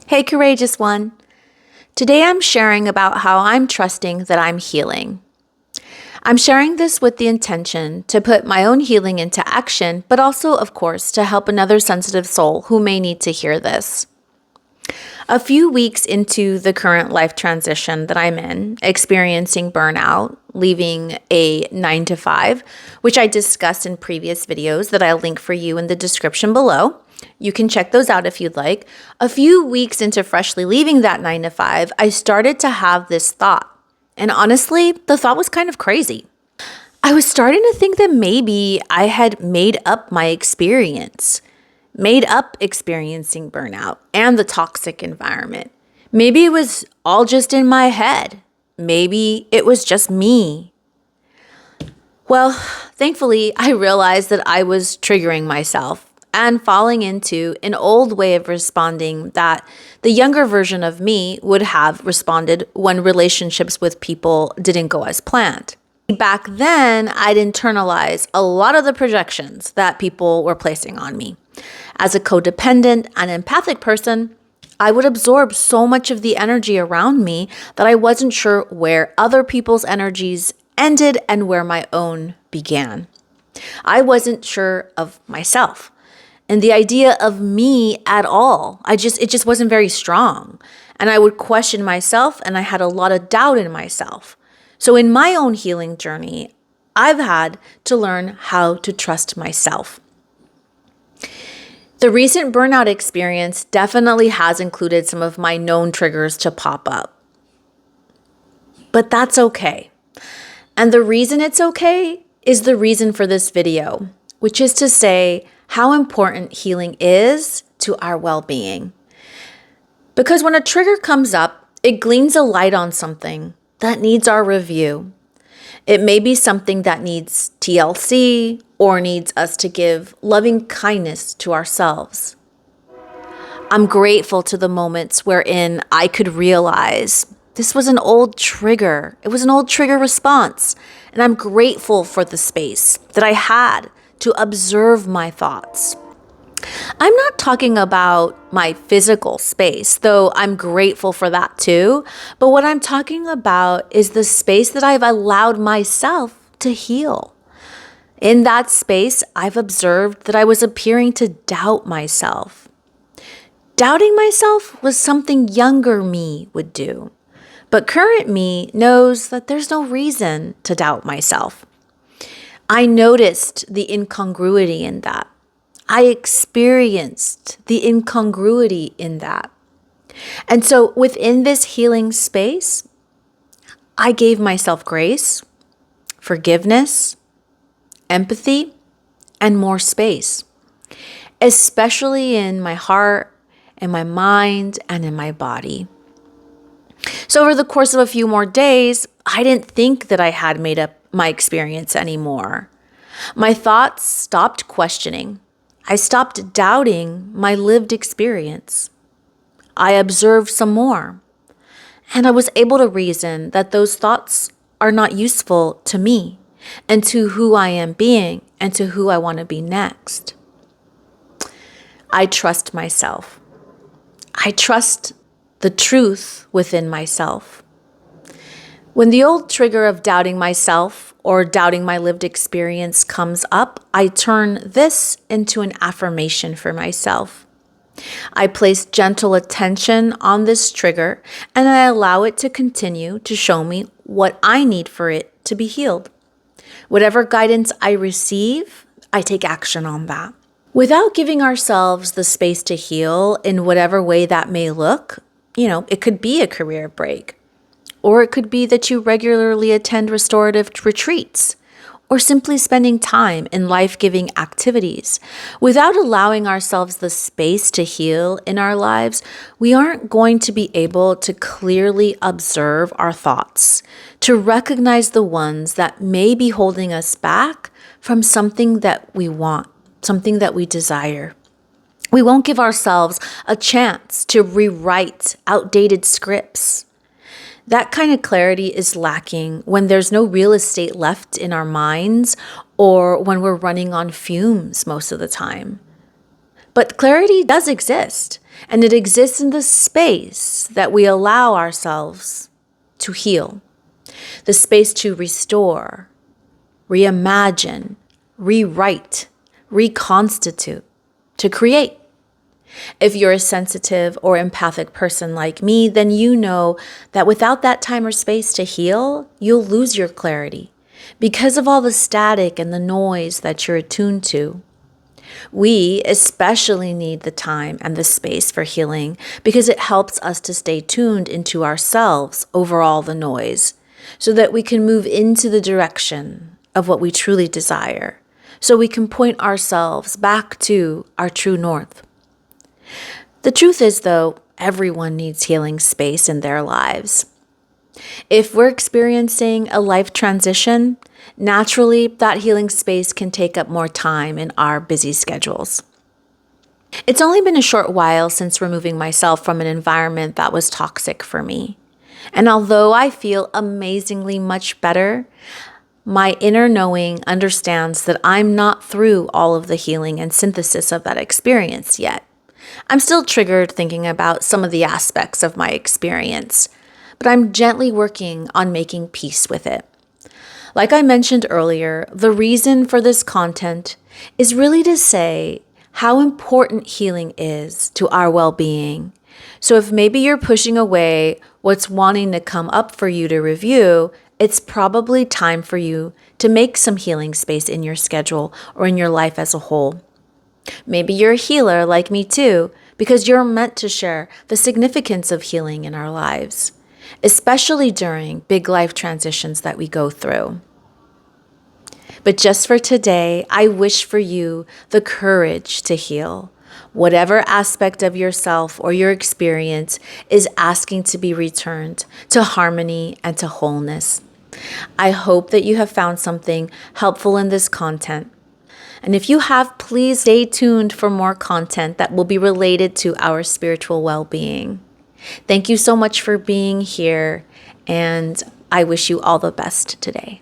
Hey, courageous one. Today I'm sharing about how I'm trusting that I'm healing. I'm sharing this with the intention to put my own healing into action, but also, of course, to help another sensitive soul who may need to hear this. A few weeks into the current life transition that I'm in, experiencing burnout, leaving a 9 to 5, which I discussed in previous videos that I'll link for you in the description below. You can check those out if you'd like. A few weeks into freshly leaving that 9 to 5, I started to have this thought. And honestly, the thought was kind of crazy. I was starting to think that maybe I had made up my experience, made up experiencing burnout and the toxic environment. Maybe it was all just in my head. Maybe it was just me. Well, thankfully, I realized that I was triggering myself and falling into an old way of responding that the younger version of me would have responded when relationships with people didn't go as planned. Back then, I'd internalize a lot of the projections that people were placing on me. As a codependent and empathic person, I would absorb so much of the energy around me that I wasn't sure where other people's energies ended and where my own began. I wasn't sure of myself and the idea of me at all. It just wasn't very strong. And I would question myself, and I had a lot of doubt in myself. So in my own healing journey, I've had to learn how to trust myself. The recent burnout experience definitely has included some of my known triggers to pop up. But that's okay. And the reason it's okay is the reason for this video, which is to say how important healing is to our well-being. Because when a trigger comes up, it gleans a light on something that needs our review. It may be something that needs TLC or needs us to give loving kindness to ourselves. I'm grateful to the moments wherein I could realize this was an old trigger. It was an old trigger response. And I'm grateful for the space that I had to observe my thoughts. I'm not talking about my physical space, though I'm grateful for that too. But what I'm talking about is the space that I've allowed myself to heal. In that space, I've observed that I was appearing to doubt myself. Doubting myself was something younger me would do. But current me knows that there's no reason to doubt myself. I noticed the incongruity in that. I experienced the incongruity in that. And so within this healing space, I gave myself grace, forgiveness, empathy, and more space, especially in my heart, in my mind, and in my body. So over the course of a few more days, I didn't think that I had made up my experience anymore. My thoughts stopped questioning. I stopped doubting my lived experience. I observed some more, and I was able to reason that those thoughts are not useful to me and to who I am being and to who I want to be next. I trust myself. I trust the truth within myself. When the old trigger of doubting myself or doubting my lived experience comes up, I turn this into an affirmation for myself. I place gentle attention on this trigger and I allow it to continue to show me what I need for it to be healed. Whatever guidance I receive, I take action on that. Without giving ourselves the space to heal in whatever way that may look, it could be a career break. Or it could be that you regularly attend restorative retreats, or simply spending time in life-giving activities. Without allowing ourselves the space to heal in our lives, we aren't going to be able to clearly observe our thoughts, to recognize the ones that may be holding us back from something that we want, something that we desire. We won't give ourselves a chance to rewrite outdated scripts. That kind of clarity is lacking when there's no real estate left in our minds or when we're running on fumes most of the time. But clarity does exist. And it exists in the space that we allow ourselves to heal, the space to restore, reimagine, rewrite, reconstitute, to create. If you're a sensitive or empathic person like me, then you know that without that time or space to heal, you'll lose your clarity because of all the static and the noise that you're attuned to. We especially need the time and the space for healing because it helps us to stay tuned into ourselves over all the noise so that we can move into the direction of what we truly desire, so we can point ourselves back to our true north. The truth is, though, everyone needs healing space in their lives. If we're experiencing a life transition, naturally, that healing space can take up more time in our busy schedules. It's only been a short while since removing myself from an environment that was toxic for me. And although I feel amazingly much better, my inner knowing understands that I'm not through all of the healing and synthesis of that experience yet. I'm still triggered thinking about some of the aspects of my experience, but I'm gently working on making peace with it. Like I mentioned earlier, the reason for this content is really to say how important healing is to our well-being. So if maybe you're pushing away what's wanting to come up for you to review, it's probably time for you to make some healing space in your schedule or in your life as a whole. Maybe you're a healer like me too, because you're meant to share the significance of healing in our lives, especially during big life transitions that we go through. But just for today, I wish for you the courage to heal. Whatever aspect of yourself or your experience is asking to be returned to harmony and to wholeness. I hope that you have found something helpful in this content. And if you have, please stay tuned for more content that will be related to our spiritual well-being. Thank you so much for being here, and I wish you all the best today.